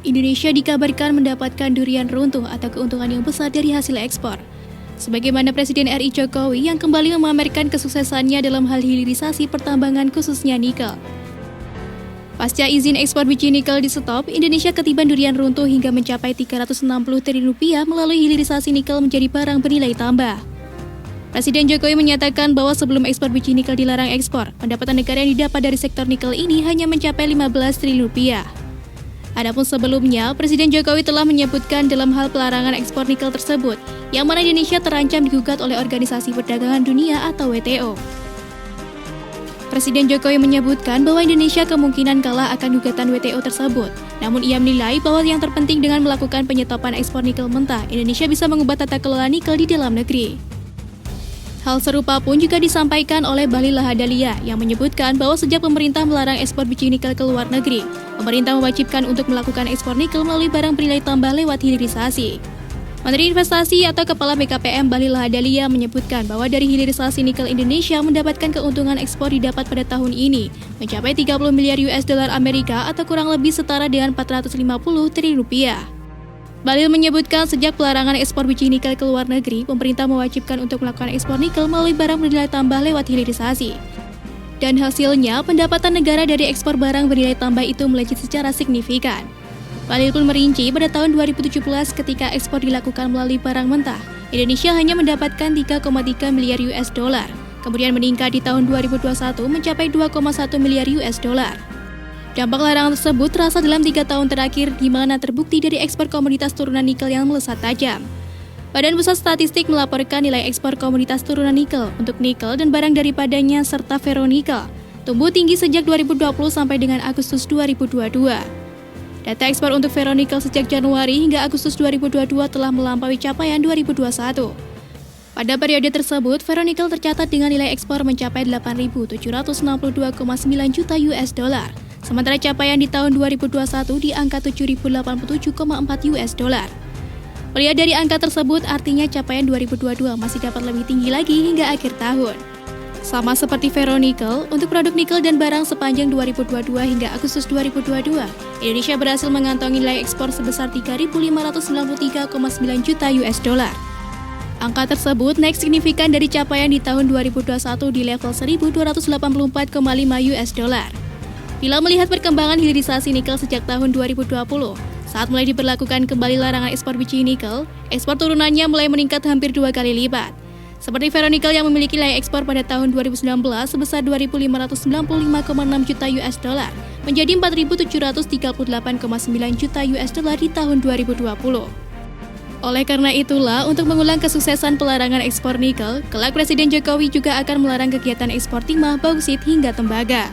Indonesia dikabarkan mendapatkan durian runtuh atau keuntungan yang besar dari hasil ekspor. Sebagaimana Presiden RI Jokowi yang kembali memamerkan kesuksesannya dalam hal hilirisasi pertambangan khususnya nikel. Pasca izin ekspor biji nikel di stop, Indonesia ketiban durian runtuh hingga mencapai 360 triliun rupiah melalui hilirisasi nikel menjadi barang bernilai tambah. Presiden Jokowi menyatakan bahwa sebelum ekspor biji nikel dilarang ekspor, pendapatan negara yang didapat dari sektor nikel ini hanya mencapai 15 triliun rupiah. Adapun sebelumnya, Presiden Jokowi telah menyebutkan dalam hal pelarangan ekspor nikel tersebut, yang mana Indonesia terancam digugat oleh Organisasi Perdagangan Dunia atau WTO. Presiden Jokowi menyebutkan bahwa Indonesia kemungkinan kalah akan gugatan WTO tersebut. Namun ia menilai bahwa yang terpenting dengan melakukan penyetopan ekspor nikel mentah, Indonesia bisa mengubah tata kelola nikel di dalam negeri. Hal serupa pun juga disampaikan oleh Bahlil Lahadalia yang menyebutkan bahwa sejak pemerintah melarang ekspor biji nikel ke luar negeri, pemerintah mewajibkan untuk melakukan ekspor nikel melalui barang bernilai tambah lewat hilirisasi. Menteri Investasi atau Kepala BKPM Bahlil Lahadalia menyebutkan bahwa dari hilirisasi nikel Indonesia mendapatkan keuntungan ekspor didapat pada tahun ini mencapai 30 miliar US dollar Amerika atau kurang lebih setara dengan 450 triliun rupiah. Bahlil menyebutkan sejak pelarangan ekspor biji nikel ke luar negeri, pemerintah mewajibkan untuk melakukan ekspor nikel melalui barang bernilai tambah lewat hilirisasi. Dan hasilnya, pendapatan negara dari ekspor barang bernilai tambah itu melejit secara signifikan. Bahlil pun merinci pada tahun 2017 ketika ekspor dilakukan melalui barang mentah, Indonesia hanya mendapatkan 3,3 miliar US dollar, kemudian meningkat di tahun 2021 mencapai 2,1 miliar US dollar. Dampak larangan tersebut terasa dalam 3 tahun terakhir di mana terbukti dari ekspor komoditas turunan nikel yang melesat tajam. Badan Pusat Statistik melaporkan nilai ekspor komoditas turunan nikel untuk nikel dan barang daripadanya serta ferronikel tumbuh tinggi sejak 2020 sampai dengan Agustus 2022. Data ekspor untuk ferronikel sejak Januari hingga Agustus 2022 telah melampaui capaian 2021. Pada periode tersebut, ferronikel tercatat dengan nilai ekspor mencapai 8.762,9 juta US dollar. Sementara capaian di tahun 2021 di angka 7.087,4 US dollar. Melihat dari angka tersebut, artinya capaian 2022 masih dapat lebih tinggi lagi hingga akhir tahun. Sama seperti ferronikel, untuk produk nikel dan barang sepanjang 2022 hingga Agustus 2022, Indonesia berhasil mengantongi nilai ekspor sebesar 3.593,9 juta US dollar. Angka tersebut naik signifikan dari capaian di tahun 2021 di level 1.284,5 US dollar. Bila melihat perkembangan hilirisasi nikel sejak tahun 2020, saat mulai diberlakukan kembali larangan ekspor biji nikel, ekspor turunannya mulai meningkat hampir 2 kali lipat. Seperti ferronikel yang memiliki nilai ekspor pada tahun 2019 sebesar 2.595,6 juta US dollar menjadi 4.738,9 juta US dollar di tahun 2020. Oleh karena itulah, untuk mengulang kesuksesan pelarangan ekspor nikel, kelak Presiden Jokowi juga akan melarang kegiatan ekspor timah, bauksit hingga tembaga.